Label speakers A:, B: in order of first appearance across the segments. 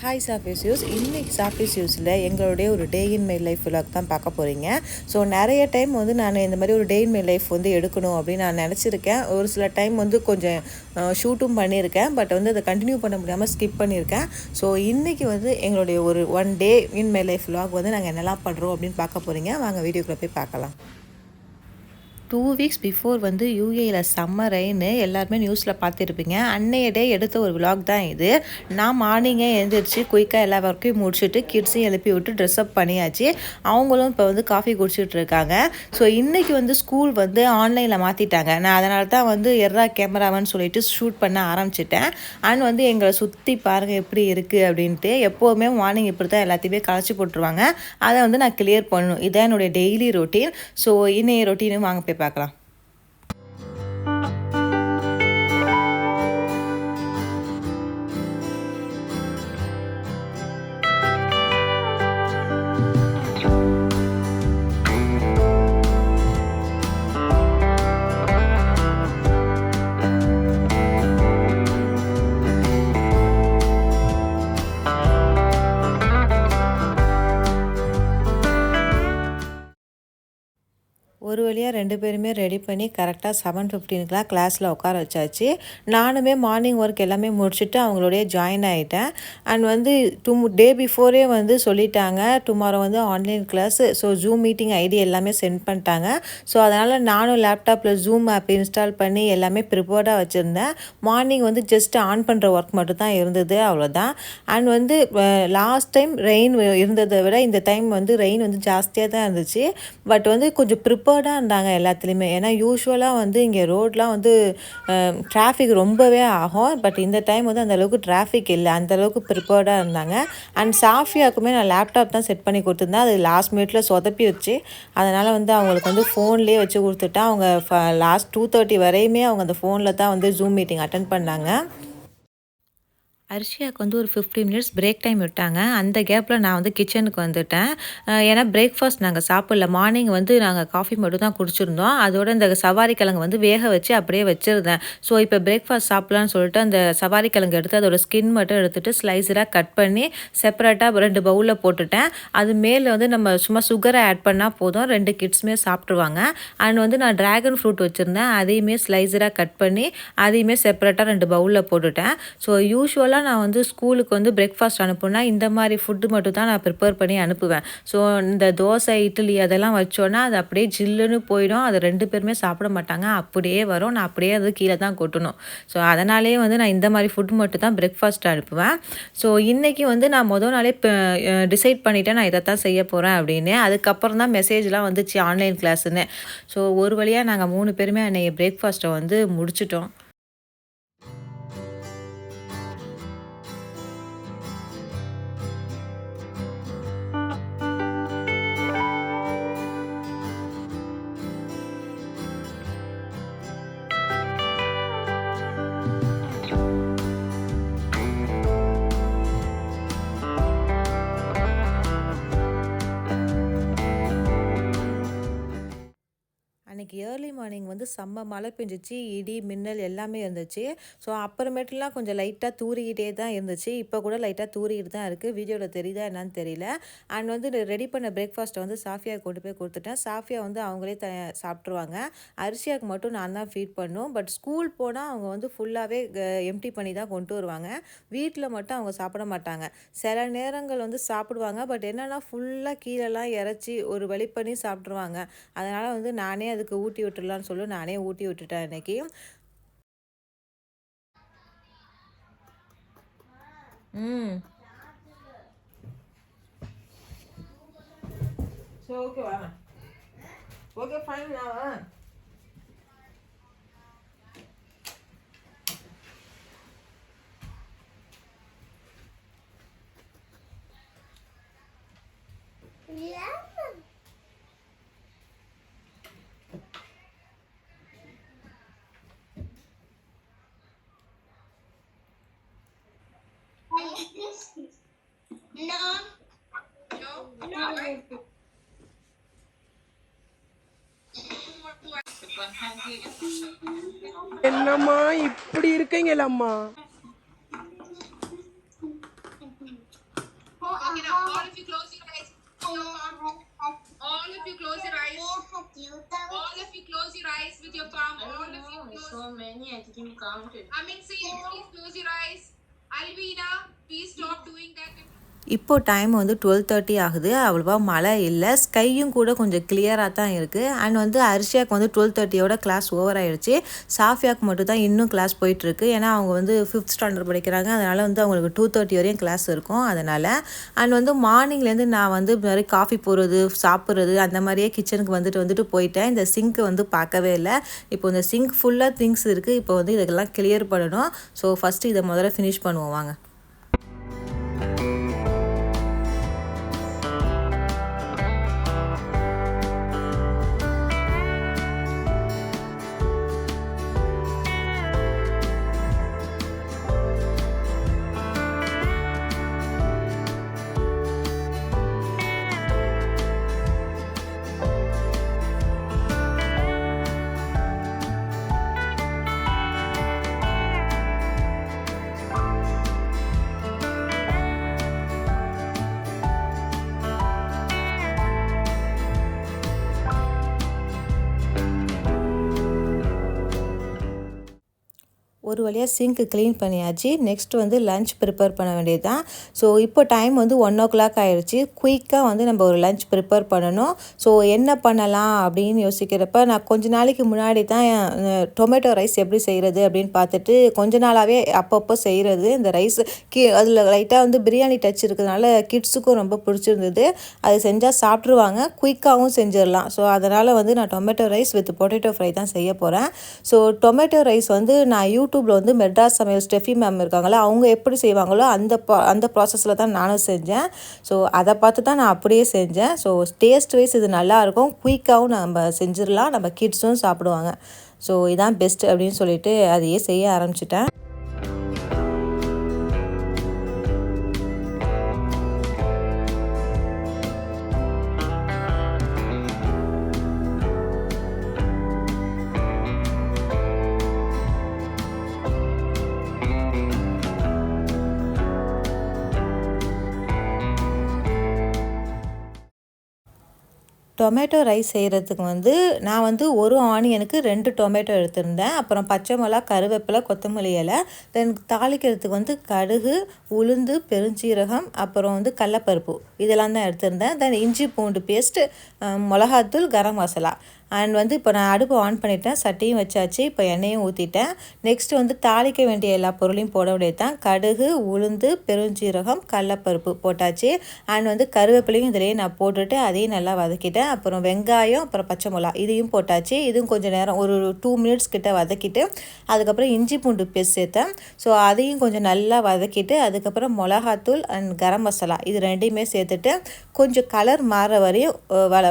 A: Hi சாஃபீஸ் use. இன்றைக்கி சாஃபீஸ் யூஸில் எங்களுடைய ஒரு டே இன் மை லைஃப் விலாக் தான் பார்க்க போகிறீங்க. ஸோ நிறைய டைம் வந்து நான் இந்த மாதிரி ஒரு டே இன் மை லைஃப் வந்து எடுக்கணும் அப்படின்னு நான் நினச்சிருக்கேன். ஒரு சில டைம் வந்து கொஞ்சம் ஷூட்டும் பண்ணியிருக்கேன். பட் வந்து அதை கண்டினியூ பண்ண முடியாமல் ஸ்கிப் பண்ணியிருக்கேன். ஸோ இன்றைக்கி வந்து எங்களுடைய ஒரு one day in my life vlog வந்து நாங்கள் என்னெல்லாம் பண்ணுறோம் அப்படின்னு பார்க்க போகிறீங்க. வாங்க வீடியோக்குள்ளே போய் பார்க்கலாம். 2 வீக்ஸ் பிஃபோர் வந்து யூஏயில் சம்மர் ரெயின்னு எல்லாருமே நியூஸில் பார்த்துருப்பீங்க. அன்னைய டே எடுத்த ஒரு விலாக் தான் இது. நான் மார்னிங்கே எழுந்திரிச்சு குயிக்காக எல்லா ஒர்க்கையும் முடிச்சுட்டு கிட்ஸையும் எழுப்பி விட்டு ட்ரெஸ்அப் பண்ணியாச்சு. அவங்களும் இப்போ வந்து காஃபி குடிச்சிட்டு இருக்காங்க. ஸோ இன்றைக்கி வந்து ஸ்கூல் வந்து ஆன்லைனில் மாற்றிட்டாங்க. நான் அதனால தான் வந்து கேமராவான்னு சொல்லிட்டு ஷூட் பண்ண ஆரம்பிச்சிட்டேன். அண்ட் வந்து எங்களை சுற்றி பாருங்கள் எப்படி இருக்குது அப்படின்ட்டு. எப்போவுமே மார்னிங் இப்படி தான் எல்லாத்தையுமே களைச்சி போட்டுருவாங்க. அதை வந்து நான் கிளியர் பண்ணணும். இதான் என்னுடைய டெய்லி ரொட்டீன். ஸோ இன்னைய ரொட்டீனும் வாங்க பார்க்கலாம். ஒரு வழியாக 2 பேருமே ரெடி பண்ணி கரெக்டாக 7:15 கிளாஸில் உட்கார வச்சாச்சு. நானுமே மார்னிங் ஒர்க் எல்லாமே முடிச்சுட்டு அவங்களோடைய ஜாயின் ஆகிட்டேன். அண்ட் வந்து டே பிஃபோரே வந்து சொல்லிட்டாங்க டுமாரோ வந்து online class. So zoom meeting ID எல்லாமே சென்ட் பண்ணிட்டாங்க. ஸோ அதனால் நானும் லேப்டாப்பில் ஜூம் ஆப் இன்ஸ்டால் பண்ணி எல்லாமே ப்ரிப்பேர்டாக வச்சுருந்தேன். மார்னிங் வந்து ஜஸ்ட் ஆன் பண்ணுற ஒர்க் மட்டும் தான் இருந்தது, அவ்வளோதான். அண்ட் வந்து லாஸ்ட் டைம் ரெயின் இருந்ததை விட இந்த டைம் வந்து ரெயின் வந்து ஜாஸ்தியாக தான் இருந்துச்சு. பட் வந்து கொஞ்சம் ப்ரிப்பேர்டாக இருந்தாங்க எல்லாத்துலேயுமே. ஏன்னா யூஸ்வலாக வந்து இங்கே ரோட்லாம் வந்து டிராஃபிக் ரொம்பவே ஆகும். பட் இந்த டைம் வந்து அந்தளவுக்கு டிராஃபிக் இல்லை, அந்தளவுக்கு ப்ரிப்பேர்டாக இருந்தாங்க. அண்ட் சாஃபியாவுக்குமே நான் லேப்டாப் தான் செட் பண்ணி கொடுத்துருந்தேன். அது லாஸ்ட் மினிட்ல சொதப்பி வச்சு அதனால் வந்து அவங்களுக்கு வந்து ஃபோன்லேயே வச்சு கொடுத்துட்டேன். அவங்க லாஸ்ட் 2:30 வரையுமே அவங்க அந்த ஃபோனில் தான் வந்து ஜூம் மீட்டிங் அட்டென்ட் பண்ணாங்க. அர்ஷியாவுக்கு வந்து ஒரு 15 மினிட்ஸ் பிரேக் டைம் விட்டாங்க. அந்த கேப்பில் நான் வந்து கிச்சனுக்கு வந்துட்டேன். ஏன்னா பிரேக்ஃபாஸ்ட் நாங்கள் சாப்பிடல. மார்னிங் வந்து நாங்கள் காஃபி மட்டும் தான் குடிச்சிருந்தோம். அதோட இந்த சவாரி கிழங்கு வந்து வேக வச்சு அப்படியே வச்சுருந்தேன். ஸோ இப்போ பிரேக்ஃபாஸ்ட் சாப்பிட்லான்னு சொல்லிட்டு அந்த சவாரி கிழங்கு எடுத்து அதோட ஸ்கின் மட்டும் எடுத்துகிட்டு ஸ்லைஸராக கட் பண்ணி செப்பரேட்டாக 2 பவுலில் போட்டுட்டேன். அது மேலே வந்து நம்ம சும்மா சுகரை ஆட் பண்ணால் போதும், 2 கிட்ஸுமே சாப்பிட்ருவாங்க. அண்ட் வந்து நான் ட்ராகன் ஃப்ரூட் வச்சுருந்தேன். அதையுமே ஸ்லைஸராக கட் பண்ணி அதையுமே செப்பரேட்டாக 2 பவுலில் போட்டுட்டேன். ஸோ யூஸ்வலாக நான் வந்து ஸ்கூலுக்கு வந்து பிரேக்ஃபாஸ்ட் அனுப்புனா இந்த மாதிரி ஃபுட்டு மட்டும் தான் நான் ப்ரிப்பேர் பண்ணி அனுப்புவேன். ஸோ இந்த தோசை, இட்லி அதெல்லாம் வச்சோன்னா அது அப்படியே ஜில்லுன்னு போயிடும். அதை 2 பேருமே சாப்பிட மாட்டாங்க. அப்படியே வரும், நான் அப்படியே அது கீழே தான் கொட்டணும். ஸோ அதனாலேயே வந்து நான் இந்த மாதிரி ஃபுட் மட்டும் தான் பிரேக்ஃபாஸ்ட் அனுப்புவேன். ஸோ இன்றைக்கி வந்து நான் நாளே டிசைட் பண்ணிவிட்டேன் நான் இதை தான் செய்ய போகிறேன் அப்படின்னு. அதுக்கப்புறம் தான் மெசேஜ்லாம் வந்துச்சு ஆன்லைன் கிளாஸுன்னு. ஸோ ஒரு வழியாக நாங்கள் 3 பேருமே அன்றைக்கி பிரேக்ஃபாஸ்ட்டை வந்து முடிச்சிட்டோம். அன்றைக்கி ஏர்லி மார்னிங் வந்து செம்ம மழை பெஞ்சிச்சு, இடி மின்னல் எல்லாமே இருந்துச்சு. ஸோ அப்புறமேட்டுலாம் கொஞ்சம் லைட்டாக தூறிக்கிட்டே தான் இருந்துச்சு. இப்போ கூட லைட்டாக தூறிக்கிட்டு தான் இருக்குது. வீடியோவில் தெரியுதா என்னன்னு தெரியல. அண்ட் வந்து ரெடி பண்ண பிரேக்ஃபாஸ்ட்டை வந்து சாஃபியா கொண்டு போய் கொடுத்துட்டேன். சாஃபியா வந்து அவங்களே சாப்பிட்ருவாங்க. அரிசியாவுக்கு மட்டும் நான் தான் ஃபீட் பண்ணும். பட் ஸ்கூல் போனால் அவங்க வந்து ஃபுல்லாகவே எம்டி பண்ணி தான் கொண்டு வருவாங்க. வீட்டில் மட்டும் அவங்க சாப்பிட மாட்டாங்க. சில நேரங்கள் வந்து சாப்பிடுவாங்க. பட் என்னென்னா ஃபுல்லாக கீழெல்லாம் இறச்சி ஒரு வழி பண்ணி சாப்பிட்ருவாங்க. அதனால் வந்து நானே அதுக்கு ஊட்டி விட்டுடலான்னு சொல்லி நானே ஊட்டி விட்டுட்டேன் இன்னைக்கு. சரி ஓகே வாங்க. Okay fine. நான்
B: என்னம்மா இப்படி இருக்கீங்களம்மா? All of you close your eyes. All of you close your eyes. All of you close your eyes with your palm. All of you close. So many, I didn't count it. Please close your eyes. Alvina, please stop doing that.
A: இப்போது time வந்து 12:30 ஆகுது. அவ்வளோவா மழை இல்லை, ஸ்கையும் கூட கொஞ்சம் கிளியராக தான் இருக்குது. அண்ட் வந்து அர்ஷியாவுக்கு வந்து 12:30யோட கிளாஸ் ஓவர் ஆகிடுச்சு. சாஃபியாவுக்கு மட்டும் தான் இன்னும் கிளாஸ் போயிட்டுருக்கு. ஏன்னா அவங்க வந்து 5th ஸ்டாண்டர்ட் படிக்கிறாங்க. அதனால் வந்து அவங்களுக்கு 2:30 வரையும் கிளாஸ் இருக்கும். அதனால் அண்ட் வந்து மார்னிங்லேருந்து நான் வந்து இந்த மாதிரி காஃபி போடுறது, சாப்பிட்றது அந்த மாதிரியே கிச்சனுக்கு வந்துட்டு போயிட்டேன். இந்த சிங்க்கு வந்து பார்க்கவே இல்லை. இப்போ இந்த சிங்க் ஃபுல்லாக திங்ஸ் இருக்குது. இப்போ வந்து இதெல்லாம் கிளியர் பண்ணணும். ஸோ ஃபஸ்ட்டு இதை முதல்ல ஃபினிஷ் பண்ணுவோம் வாங்க. ஒரு வழியாக சிங்க்கு க்ளீன் பண்ணியாச்சு. நெக்ஸ்ட் வந்து லஞ்ச் ப்ரிப்பேர் பண்ண வேண்டியது தான். ஸோ இப்போ டைம் வந்து 1:00 ஆயிடுச்சு. குயிக்காக வந்து நம்ம ஒரு லஞ்ச் ப்ரிப்பேர் பண்ணணும். ஸோ என்ன பண்ணலாம் அப்படின்னு யோசிக்கிறப்ப நான் கொஞ்ச நாளைக்கு முன்னாடி தான் டொமேட்டோ ரைஸ் எப்படி செய்கிறது அப்படின்னு பார்த்துட்டு கொஞ்ச நாளாகவே அப்பப்போ செய்கிறது. இந்த ரைஸ் அதில் லைட்டாக வந்து பிரியாணி டச் இருக்கிறதுனால கிட்ஸுக்கும் ரொம்ப பிடிச்சிருந்தது. அது செஞ்சால் சாப்பிட்ருவாங்க, குயிக்காகவும் செஞ்சிடலாம். ஸோ அதனால் வந்து நான் tomato rice with potato fry தான் செய்ய போகிறேன். ஸோ டொமேட்டோ ரைஸ் வந்து நான் யூடியூப்பில் வந்து மெட்ராஸ் சமையல் ஸ்டெஃபி மேம் இருக்காங்களா, அவங்க எப்படி செய்வாங்களோ அந்த ப்ராசஸில் தான் நானும் செஞ்சேன். ஸோ அதை பார்த்து தான் நான் அப்படியே செஞ்சேன். ஸோ டேஸ்ட் வைஸ் இது நல்லாயிருக்கும், குயிக்காகவும் நம்ம செஞ்சிடலாம், நம்ம கிட்ஸும் சாப்பிடுவாங்க. ஸோ இதான் பெஸ்ட் அப்படின்னு சொல்லிட்டு அதையே செய்ய ஆரம்பிச்சிட்டேன். டொமேட்டோ ரைஸ் செய்கிறதுக்கு வந்து நான் வந்து ஒரு ஆனியனுக்கு 2 டொமேட்டோ எடுத்திருந்தேன். அப்புறம் பச்சை மிளகா, கருவேப்பிலை, கொத்தமல்லி இலை. தென் தாளிக்கிறதுக்கு வந்து கடுகு, உளுந்து, பெருஞ்சீரகம், அப்புறம் வந்து கடலப்பருப்பு இதெல்லாம் தான் எடுத்திருந்தேன். தென் இஞ்சி பூண்டு பேஸ்ட்டு, மிளகாத்தூள், கரம் மசாலா. அண்ட் வந்து இப்போ நான் அடுப்பு ஆன் பண்ணிட்டேன், சட்டியும் வச்சாச்சு. இப்போ எண்ணெயும் ஊற்றிட்டேன். நெக்ஸ்ட்டு வந்து தாளிக்க வேண்டிய எல்லா பொருளையும் போட வேண்டியது தான். கடுகு, உளுந்து, பெருஞ்சீரகம், கடலப்பருப்பு போட்டாச்சு. அண்ட் வந்து கருவேப்பிலையும் இதிலேயே நான் போட்டுட்டு அதையும் நல்லா வதக்கிட்டேன். அப்புறம் வெங்காயம், அப்புறம் பச்சை மிளகா இதையும் போட்டாச்சு. இதுவும் கொஞ்சம் நேரம் ஒரு 2 மினிட்ஸ் கிட்ட வதக்கிட்டு அதுக்கப்புறம் இஞ்சி பூண்டு பேஸ்ட் சேர்த்தேன். ஸோ அதையும் கொஞ்சம் நல்லா வதக்கிட்டு அதுக்கப்புறம் மிளகாத்தூள் அண்ட் கரம் மசாலா இது ரெண்டையுமே சேர்த்துட்டு கொஞ்சம் கலர் மாற வரையும்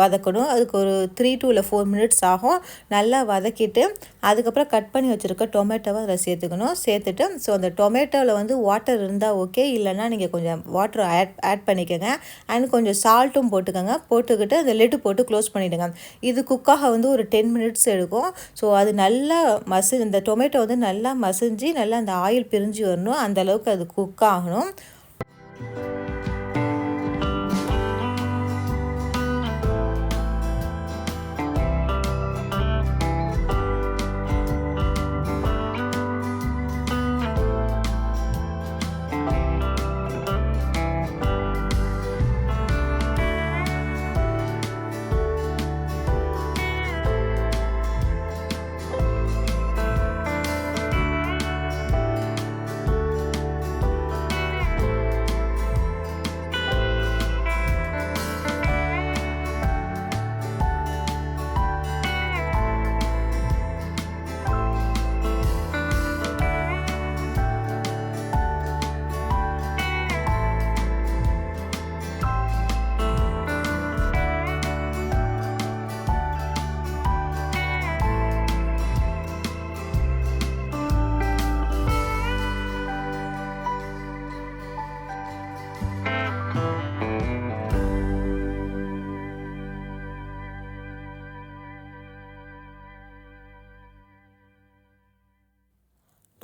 A: வதக்கணும். அதுக்கு ஒரு 3 to 4 மினிட்ஸ் ஆகும். நல்லா வதக்கிட்டு அதுக்கப்புறம் கட் பண்ணி வச்சுருக்க டொமேட்டோவை அதில் சேர்த்துட்டு ஸோ அந்த டொமேட்டோவில் வந்து வாட்டர் இருந்தால் ஓகே, இல்லைன்னா நீங்கள் கொஞ்சம் வாட்டர் ஆட் பண்ணிக்கோங்க. அண்ட் கொஞ்சம் சால்ட்டும் போட்டுக்கோங்க. போட்டுக்கிட்டு அந்த லிட்டு போட்டு க்ளோஸ் பண்ணிவிடுங்க. இது குக்காக வந்து ஒரு 10 மினிட்ஸ் எடுக்கும். ஸோ அது நல்லா இந்த டொமேட்டோ வந்து நல்லா மசிஞ்சு நல்லா அந்த ஆயில் பிரிஞ்சு வரணும், அந்தளவுக்கு அது குக் ஆகணும்.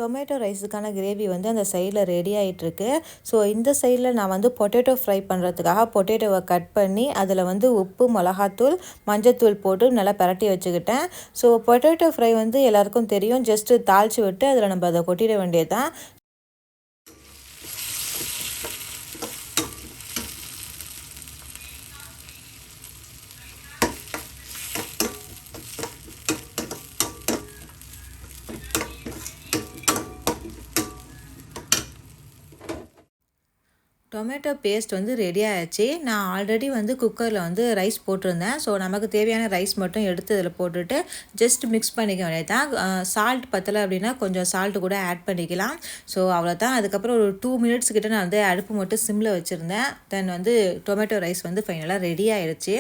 A: டொமேட்டோ ரைஸுக்கான கிரேவி வந்து அந்த சைடில் ரெடி ஆகிட்டுருக்கு. ஸோ இந்த சைடில் நான் வந்து பொட்டேட்டோ ஃப்ரை பண்ணுறதுக்காக பொட்டேட்டோவை கட் பண்ணி அதில் வந்து உப்பு, மிளகாத்தூள், மஞ்சத்தூள் போட்டு நல்லா பிரட்டி வச்சுக்கிட்டேன். ஸோ பொட்டேட்டோ ஃப்ரை வந்து எல்லாருக்கும் தெரியும், ஜஸ்ட்டு தாளித்து விட்டு அதில் நம்ம அதை கொட்டிட வேண்டியது தான். டொமேட்டோ பேஸ்ட் வந்து ரெடி ஆகிடுச்சு. நான் ஆல்ரெடி வந்து குக்கரில் வந்து ரைஸ் போட்டிருந்தேன். ஸோ நமக்கு தேவையான ரைஸ் மட்டும் எடுத்து இதில் போட்டுட்டு ஜஸ்ட் மிக்ஸ் பண்ணிக்க வேண்டியது தான். சால்ட் பத்தலை அப்படின்னா கொஞ்சம் சால்ட்டு கூட ஆட் பண்ணிக்கலாம். ஸோ அவ்வளோதான். அதுக்கப்புறம் ஒரு 2 மினிட்ஸ் கிட்ட நான் வந்து அடுப்பு மட்டும் சிம்மில் வச்சுருந்தேன். தென் வந்து டொமேட்டோ ரைஸ் வந்து ஃபைனலாக ரெடி ஆகிடுச்சு.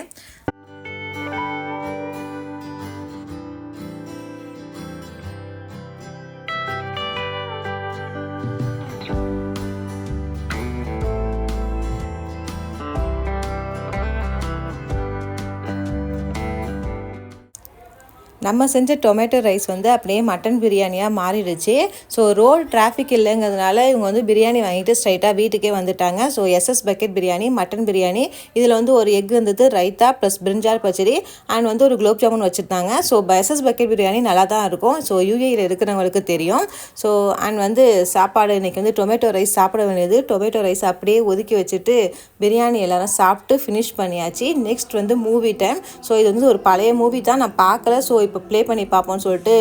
A: நம்ம செஞ்ச டொமேட்டோ ரைஸ் வந்து அப்படியே மட்டன் பிரியாணியாக மாறிடுச்சு. ஸோ ரோடு டிராஃபிக் இல்லைங்கிறதுனால இவங்க வந்து பிரியாணி வாங்கிட்டு ஸ்ட்ரைட்டாக வீட்டுக்கே வந்துட்டாங்க. So SS bucket biryani, mutton biryani, இதில் வந்து ஒரு எக் இருந்தது, raita plus brinjal pachadi and வந்து ஒரு குலோப் ஜாமுன் வச்சுருந்தாங்க. ஸோ எஸ்எஸ் பக்கெட் பிரியாணி நல்லா தான் இருக்கும். ஸோ யூஏயில் இருக்கிறவங்களுக்கு தெரியும். ஸோ அண்ட் வந்து சாப்பாடு இன்றைக்கி வந்து டொமேட்டோ ரைஸ் சாப்பிட வேண்டியது. டொமேட்டோ ரைஸ் அப்படியே ஒதுக்கி வச்சுட்டு பிரியாணி எல்லோரும் சாப்பிட்டு ஃபினிஷ் பண்ணியாச்சு. நெக்ஸ்ட் வந்து மூவி டைம். ஸோ இது வந்து ஒரு பழைய மூவி தான், நான் பார்க்கல. ஸோ இப்போ ப்ளே பண்ணி பார்ப்போம்னு சொல்லிட்டு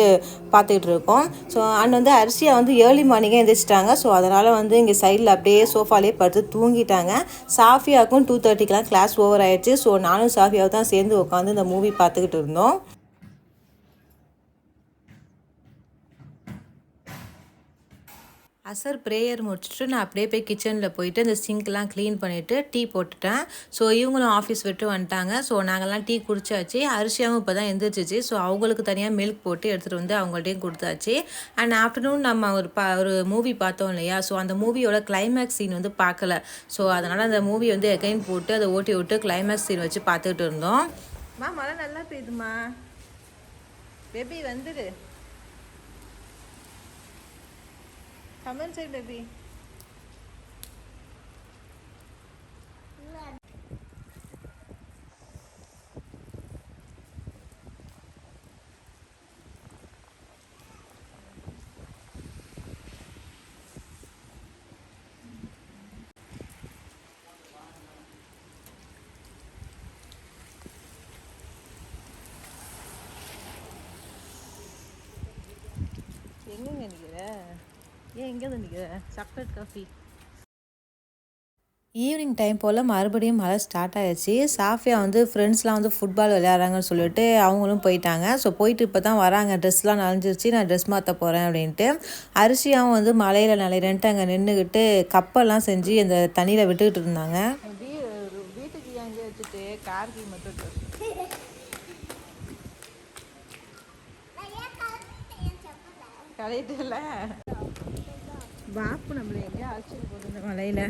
A: பார்த்துக்கிட்டு இருக்கோம். ஸோ அண்ட் வந்து அரிசியா வந்து ஏர்லி மார்னிங்கே எழுந்திரிச்சிட்டாங்க. ஸோ அதனால் வந்து இங்கே சைடில் அப்படியே சோஃபாலே படுத்து தூங்கிட்டாங்க. சாஃபியாவுக்கும் 2:30க்கெலாம் கிளாஸ் ஓவர் ஆகிடுச்சு. ஸோ நானும் சாஃபியாவும் தான் சேர்ந்து உட்காந்து இந்த மூவி பார்த்துக்கிட்டு இருந்தோம். அசர் ப்ரேயர் முடிச்சுட்டு நான் அப்படியே போய் கிச்சனில் போயிட்டு இந்த சிங்க்லாம் க்ளீன் பண்ணிவிட்டு டீ போட்டுட்டேன். ஸோ இவங்களும் ஆஃபீஸ் விட்டு வந்துட்டாங்க. ஸோ நாங்கள்லாம் டீ குடிச்சாச்சு. அரிசியாவும் இப்போ தான் எழுந்திரிச்சிச்சு. ஸோ அவங்களுக்கு தனியாக மில்க் போட்டு எடுத்துகிட்டு வந்து அவங்கள்ட்டையும் கொடுத்தாச்சு. அண்ட் ஆஃப்டர்நூன் நம்ம ஒரு மூவி பார்த்தோம் இல்லையா? ஸோ அந்த மூவியோட கிளைமேக்ஸ் சீன் வந்து பார்க்கல. ஸோ அதனால் அந்த மூவி வந்து எகைன் போட்டு அதை ஓட்டி விட்டு கிளைமேக்ஸ் சீன் வச்சு பார்த்துக்கிட்டு இருந்தோம். மழை நல்லா பெய்யுதுமா, பேபி வந்துடு. Come inside, baby. எங்கங்க நிற்கிற? ஏன் எங்கே வந்து நிற்கிற? Chocolate coffee. ஈவினிங் டைம் போல் மறுபடியும் மழை ஸ்டார்ட் ஆகிடுச்சு. சாஃபியா வந்து ஃப்ரெண்ட்ஸ்லாம் வந்து ஃபுட்பால் விளையாடுறாங்கன்னு சொல்லிட்டு அவங்களும் போயிட்டாங்க. ஸோ போயிட்டு இப்போ தான் வராங்க. ட்ரெஸ்லாம் நனைஞ்சிருச்சு, நான் ட்ரெஸ் மாற்ற போகிறேன் அப்படின்ட்டு. அரிசியாவும் வந்து மழையில் நனைறேன்ட்டு அங்கே நின்றுக்கிட்டு கப்பெல்லாம் செஞ்சு அந்த தண்ணியில் விட்டுக்கிட்டு இருந்தாங்க. வீட்டுக்கு அங்கே வச்சுட்டு கார்கி மட்டும் கரெக்டு இல்லை. பாப்பு நம்மளை எங்கேயா அழைச்சிட்டு போகுது இந்த மலையில்.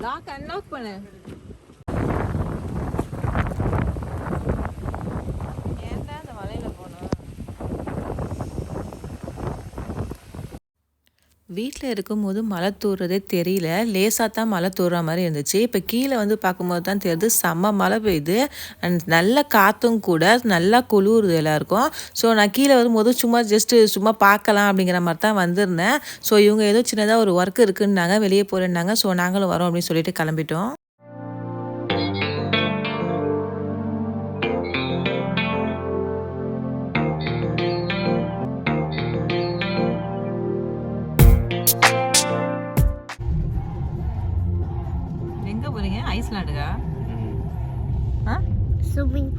A: லாக் அன்லாக் பண்ணு. ஏன்டா அந்த மலையில போனோம்? வீட்டில் இருக்கும்போது மழை தூர்றதே தெரியல. லேசாக தான் மழை தூர்ற மாதிரி இருந்துச்சு. இப்போ கீழே வந்து பார்க்கும்போது தான் தெரியுது செம்ம மழை பெய்யுது. அண்ட் நல்ல காற்றும் கூட, நல்லா குளிருது எல்லாருக்கும். ஸோ நான் கீழே வரும்போது சும்மா பார்க்கலாம் அப்படிங்கிற மாதிரி தான் வந்திருந்தேன். ஸோ இவங்க ஏதோ சின்னதாக ஒரு ஒர்க் இருக்குன்னாங்க, வெளியே போகிறேன்னாங்க. ஸோ நாங்களும் வரோம் அப்படின்னு சொல்லிட்டு கிளம்பிட்டோம். ஐஸ்லாண்டுக்கா? ஸ்விம்மிங்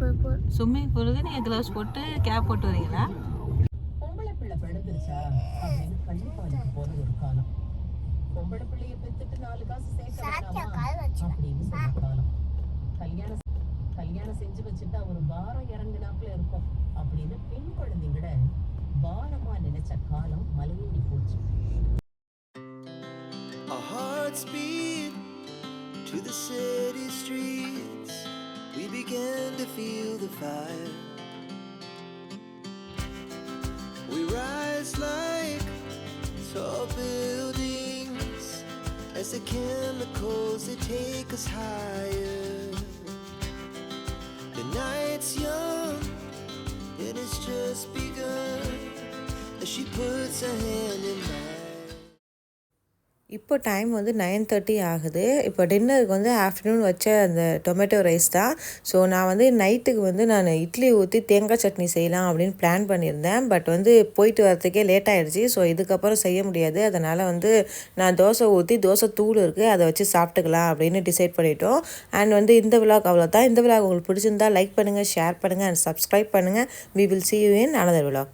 A: பூலுக்கு நீங்கள் க்ளவுஸ் போட்டு கேப் போட்டு வரீங்களா? பொம்பளை பிள்ளை பிறந்துருச்சா அப்படின்னு கண்டிப்பாக போன ஒரு காலம். பொம்பளை பிள்ளைய பெற்றுட்டு 4 காசு சேர்க்க அப்படின்னு சொன்ன காலம். கல்யாணம் செஞ்சு வச்சுட்டு ஒரு வாரம் இறங்கினாப்புல இருக்கும் அப்படின்னு பெண் குழந்தைங்கள
C: பாரமா நினைச்ச காலம் மலையேறி போச்சு.
D: Our hearts beat to the city streets. We began to feel the fire. We rise like tall buildings as the chemicals they take us higher. The night's young and it's just begun as she puts her hand in mine.
A: இப்போ time வந்து 9:30 ஆகுது. இப்போ டின்னருக்கு வந்து afternoon வச்ச அந்த tomato rice தான். So நான் வந்து நைட்டுக்கு வந்து நான் இட்லி ஊற்றி தேங்காய் சட்னி செய்யலாம் அப்படின்னு பிளான் பண்ணியிருந்தேன். பட் வந்து போயிட்டு வரத்துக்கே லேட் ஆகிடுச்சு. ஸோ இதுக்கப்புறம் செய்ய முடியாது. அதனால் வந்து நான் தோசை ஊற்றி தோசை தூள் இருக்குது அதை வச்சு சாப்பிட்டுக்கலாம் அப்படின்னு டிசைட் பண்ணிட்டோம். அண்ட் வந்து இந்த விலாக் அவ்வளோதான். இந்த விலாக் உங்களுக்கு பிடிச்சிருந்தா லைக் பண்ணுங்கள், ஷேர் பண்ணுங்கள் அண்ட் சப்ஸ்கிரைப் பண்ணுங்கள். We will see you in another vlog.